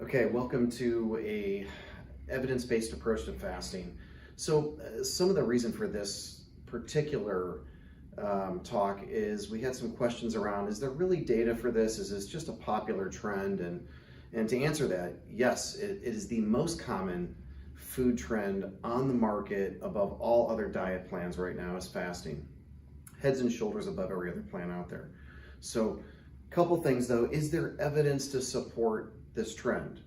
Okay, welcome to a evidence-based approach to fasting. So some of the reason for this particular talk is we had some questions around, is there really data for this? Is this just a popular trend? And to answer that, yes, it is the most common food trend on the market above all other diet plans right now is fasting. Heads and shoulders above every other plan out there. So a couple things though, is there evidence to support this trend?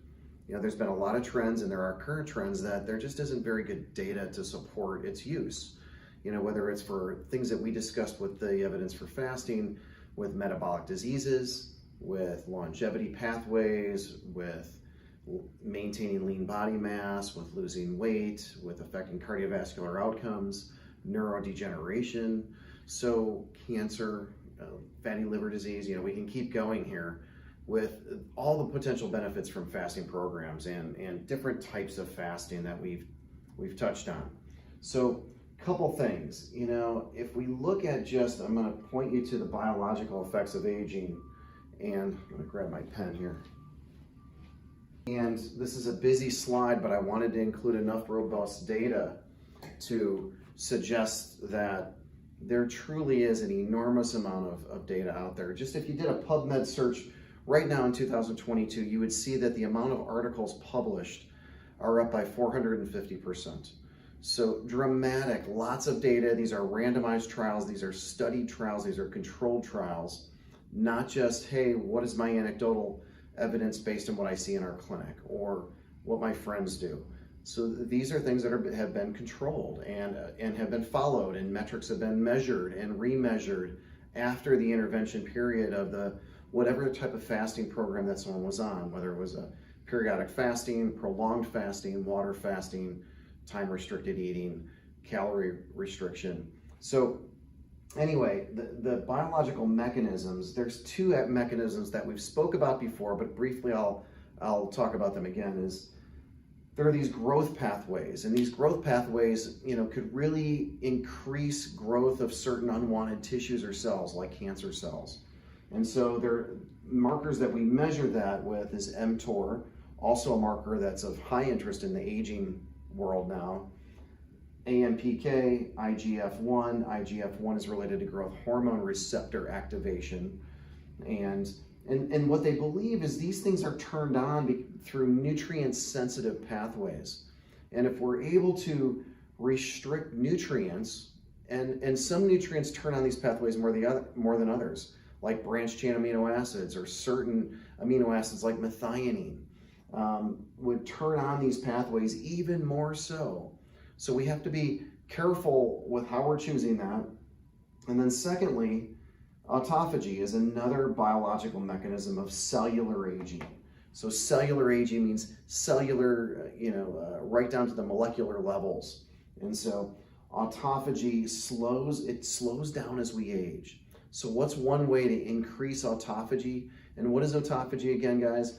You know, there's been a lot of trends and there are current trends that there just isn't very good data to support its use. You know, whether it's for things that we discussed with the evidence for fasting, with metabolic diseases, with longevity pathways, with maintaining lean body mass, with losing weight, with affecting cardiovascular outcomes, neurodegeneration, so cancer, fatty liver disease, you know, we can keep going here with all the potential benefits from fasting programs and different types of fasting that we've touched on. So a couple things, you know, if we look at just, I'm going to point you to the biological effects of aging, and I'm going to grab my pen here. And this is a busy slide, but I wanted to include enough robust data to suggest that there truly is an enormous amount of data out there. Just if you did a PubMed search right now in 2022, you would see that the amount of articles published are up by 450%. So dramatic, lots of data. These are randomized trials, these are studied trials, these are controlled trials, not just, hey, what is my anecdotal evidence based on what I see in our clinic or what my friends do. So these are things that have been controlled and have been followed, and metrics have been measured and remeasured after the intervention period of the whatever type of fasting program that someone was on, whether it was a periodic fasting, prolonged fasting, water fasting, time restricted eating, calorie restriction. So anyway, the biological mechanisms, there's two mechanisms that we've spoke about before, but briefly I'll talk about them again. Is there are these growth pathways, and these growth pathways, you know, could really increase growth of certain unwanted tissues or cells like cancer cells. And so there are markers that we measure that with is mTOR, also a marker that's of high interest in the aging world now. AMPK, IGF-1. IGF-1 is related to growth hormone receptor activation. And what they believe is these things are turned on through nutrient-sensitive pathways. And if we're able to restrict nutrients, and some nutrients turn on these pathways more than others, like branched-chain amino acids or certain amino acids like methionine, would turn on these pathways even more so. So we have to be careful with how we're choosing that. And then secondly, autophagy is another biological mechanism of cellular aging. So cellular aging means cellular, right down to the molecular levels. And so autophagy slows down as we age. So what's one way to increase autophagy? And what is autophagy again, guys?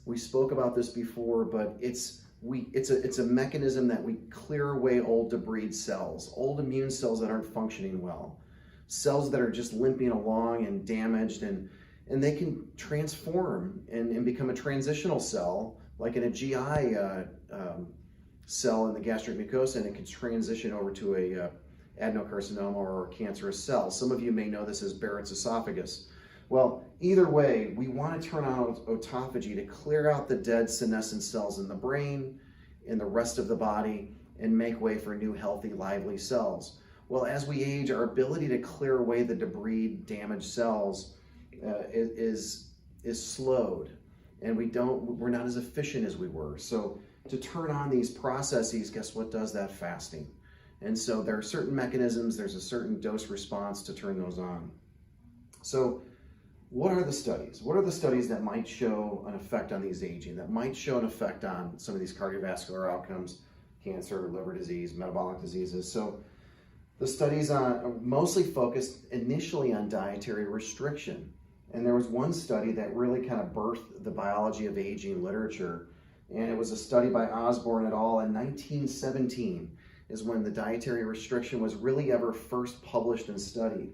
We spoke about this before, but it's a mechanism that we clear away old debris cells, old immune cells that aren't functioning well, cells that are just limping along and damaged, and they can transform and become a transitional cell, like in a GI cell in the gastric mucosa, and it can transition over to a adenocarcinoma or a cancerous cell. Some of you may know this as Barrett's esophagus. Well, either way, we want to turn on autophagy to clear out the dead senescent cells in the brain, in the rest of the body, and make way for new, healthy, lively cells. Well, as we age, our ability to clear away the debris, damaged cells is slowed, and we're not as efficient as we were. So to turn on these processes, guess what does that? Fasting. And so there are certain mechanisms, there's a certain dose response to turn those on. So what are the studies? What are the studies that might show an effect on these aging, that might show an effect on some of these cardiovascular outcomes, cancer, liver disease, metabolic diseases? So the studies are mostly focused initially on dietary restriction. And there was one study that really kind of birthed the biology of aging literature. And it was a study by Osborne et al. In 1917 is when the dietary restriction was really ever first published and studied.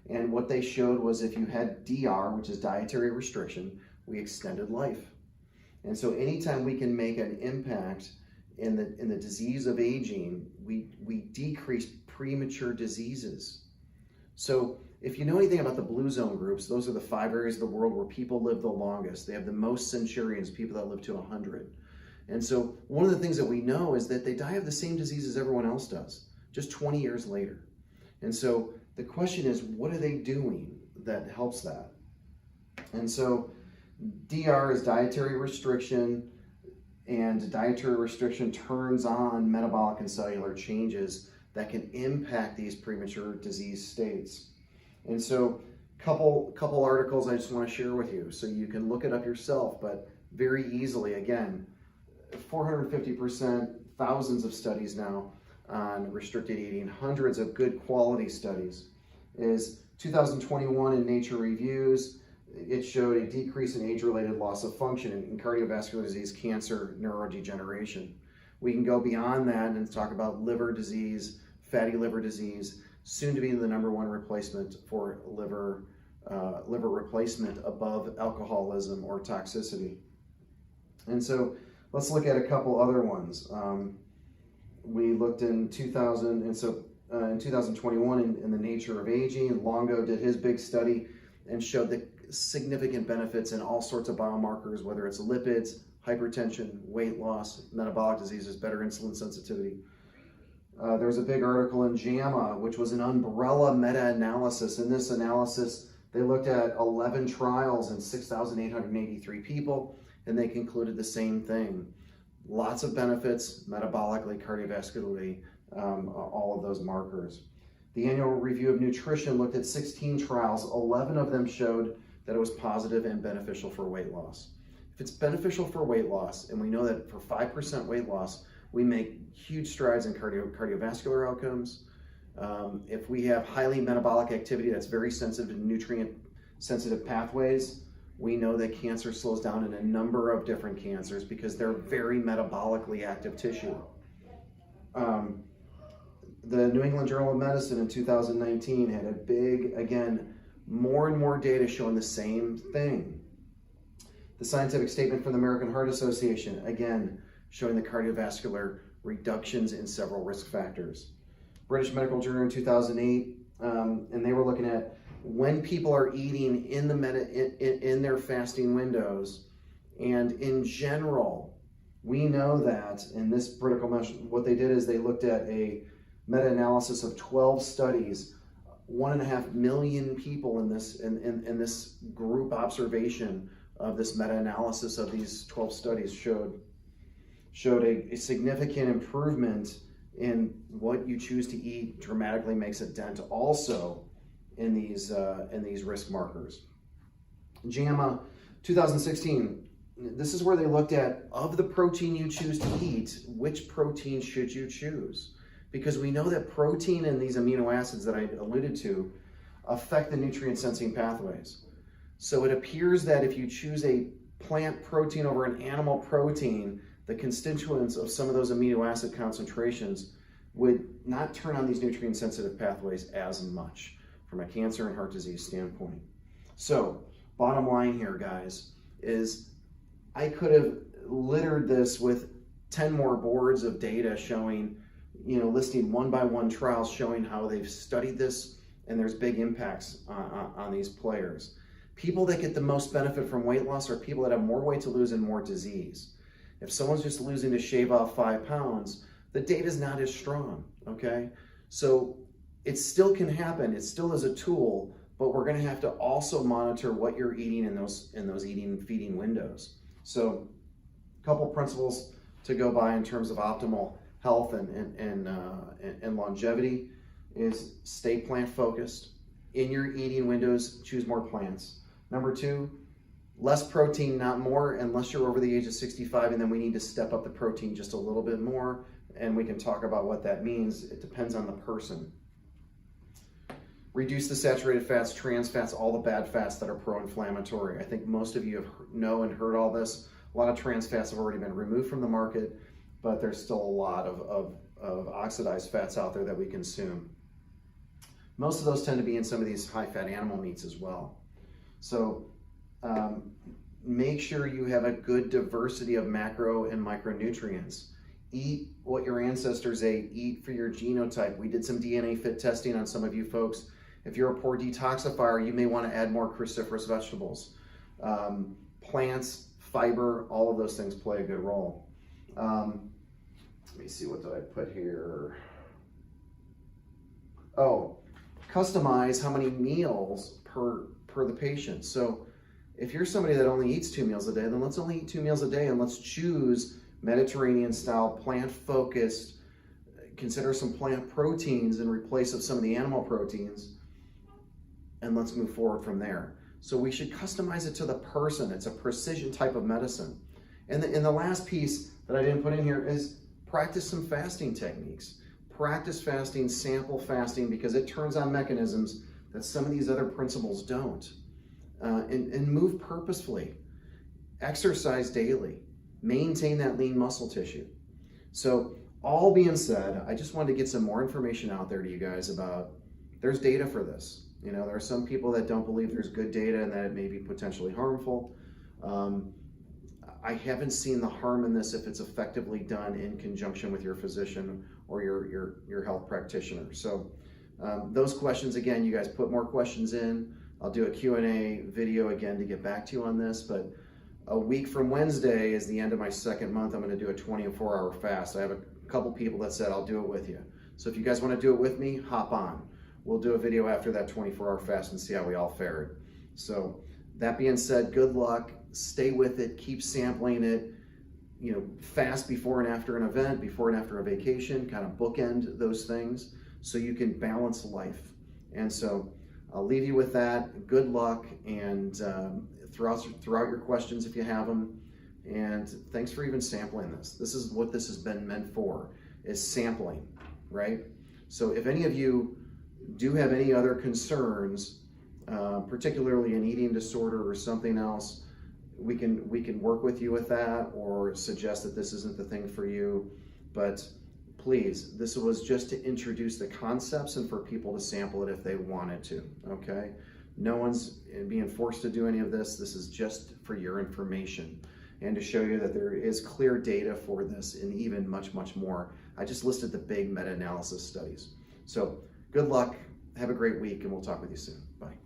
And what they showed was if you had DR, which is dietary restriction, we extended life. And so anytime we can make an impact in the disease of aging, we decrease premature diseases. So if you know anything about the blue zone groups, those are the 5 areas of the world where people live the longest. They have the most centurions, people that live to 100. And so one of the things that we know is that they die of the same disease as everyone else does, just 20 years later. And so the question is, what are they doing that helps that? And so DR is dietary restriction, and dietary restriction turns on metabolic and cellular changes that can impact these premature disease states. And so couple articles I just want to share with you so you can look it up yourself, but very easily. Again, 450%, thousands of studies now on restricted eating, hundreds of good quality studies. Is 2021 in Nature Reviews, it showed a decrease in age-related loss of function in cardiovascular disease, cancer, neurodegeneration. We can go beyond that and talk about liver disease, fatty liver disease, soon to be the #1 replacement for liver replacement above alcoholism or toxicity. And so let's look at a couple other ones. We looked in 2021 in the Nature of Aging. Longo did his big study and showed the significant benefits in all sorts of biomarkers, whether it's lipids, hypertension, weight loss, metabolic diseases, better insulin sensitivity. There was a big article in JAMA, which was an umbrella meta-analysis. In this analysis, they looked at 11 trials and 6,883 people, and they concluded the same thing. Lots of benefits, metabolically, cardiovascularly, all of those markers. The annual review of nutrition looked at 16 trials. 11 of them showed that it was positive and beneficial for weight loss. If it's beneficial for weight loss, and we know that for 5% weight loss, we make huge strides in cardiovascular outcomes. If we have highly metabolic activity that's very sensitive to nutrient-sensitive pathways, we know that cancer slows down in a number of different cancers because they're very metabolically active tissue. The New England Journal of Medicine in 2019 had a big, again, more and more data showing the same thing. The scientific statement from the American Heart Association, again, showing the cardiovascular reductions in several risk factors. British Medical Journal in 2008, and they were looking at when people are eating in their fasting windows, and in general, we know that in this critical measure, what they did is they looked at a meta-analysis of 12 studies, 1.5 million people in this group observation of this meta-analysis of these 12 studies showed a significant improvement in what you choose to eat dramatically makes a dent also in these risk markers. JAMA 2016, this is where they looked at, of the protein you choose to eat, which protein should you choose? Because we know that protein and these amino acids that I alluded to affect the nutrient sensing pathways. So it appears that if you choose a plant protein over an animal protein, the constituents of some of those amino acid concentrations would not turn on these nutrient sensitive pathways as much from a cancer and heart disease standpoint. So bottom line here, guys, is I could have littered this with 10 more boards of data showing, listing one by one trials showing how they've studied this, and there's big impacts on these players. People that get the most benefit from weight loss are people that have more weight to lose and more disease. If someone's just losing to shave off 5 pounds, the data is not as strong, okay? So it still can happen. It still is a tool, but we're gonna have to also monitor what you're eating in those feeding windows. So a couple principles to go by in terms of optimal health and longevity is stay plant focused. In your eating windows, choose more plants. Number 2, less protein, not more, unless you're over the age of 65, and then we need to step up the protein just a little bit more, and we can talk about what that means. It depends on the person. Reduce the saturated fats, trans fats, all the bad fats that are pro-inflammatory. I think most of you know and heard all this. A lot of trans fats have already been removed from the market, but there's still a lot of oxidized fats out there that we consume. Most of those tend to be in some of these high-fat animal meats as well. So Make sure you have a good diversity of macro and micronutrients. Eat what your ancestors ate. Eat for your genotype. We did some DNA fit testing on some of you folks. If you're a poor detoxifier, you may want to add more cruciferous vegetables. Plants, fiber, all of those things play a good role. Let me see, what did I put here? Oh, customize how many meals per the patient. So if you're somebody that only eats 2 meals a day, then let's only eat 2 meals a day, and let's choose Mediterranean style, plant focused. Consider some plant proteins in replace of some of the animal proteins, and let's move forward from there. So we should customize it to the person. It's a precision type of medicine. And the last piece that I didn't put in here is practice some fasting techniques. Practice fasting, sample fasting, because it turns on mechanisms that some of these other principles don't. And move purposefully. Exercise daily. Maintain that lean muscle tissue. So all being said, I just wanted to get some more information out there to you guys about, there's data for this. You know, there are some people that don't believe there's good data and that it may be potentially harmful. I haven't seen the harm in this if it's effectively done in conjunction with your physician or your health practitioner. So those questions, again, you guys put more questions in. I'll do a Q&A video again to get back to you on this, but a week from Wednesday is the end of my second month. I'm going to do a 24-hour fast. I have a couple people that said I'll do it with you. So if you guys want to do it with me, hop on. We'll do a video after that 24-hour fast and see how we all fared. So that being said, good luck. Stay with it. Keep sampling it. You know, fast before and after an event, before and after a vacation, kind of bookend those things so you can balance life. And so I'll leave you with that. Good luck, and throw out your questions if you have them. And thanks for even sampling this. This is what this has been meant for, is sampling, right? So if any of you do have any other concerns, particularly an eating disorder or something else, we can work with you with that, or suggest that this isn't the thing for you. But please, this was just to introduce the concepts and for people to sample it if they wanted to, okay? No one's being forced to do any of this. This is just for your information and to show you that there is clear data for this, and even much, much more. I just listed the big meta-analysis studies. So good luck, have a great week, and we'll talk with you soon. Bye.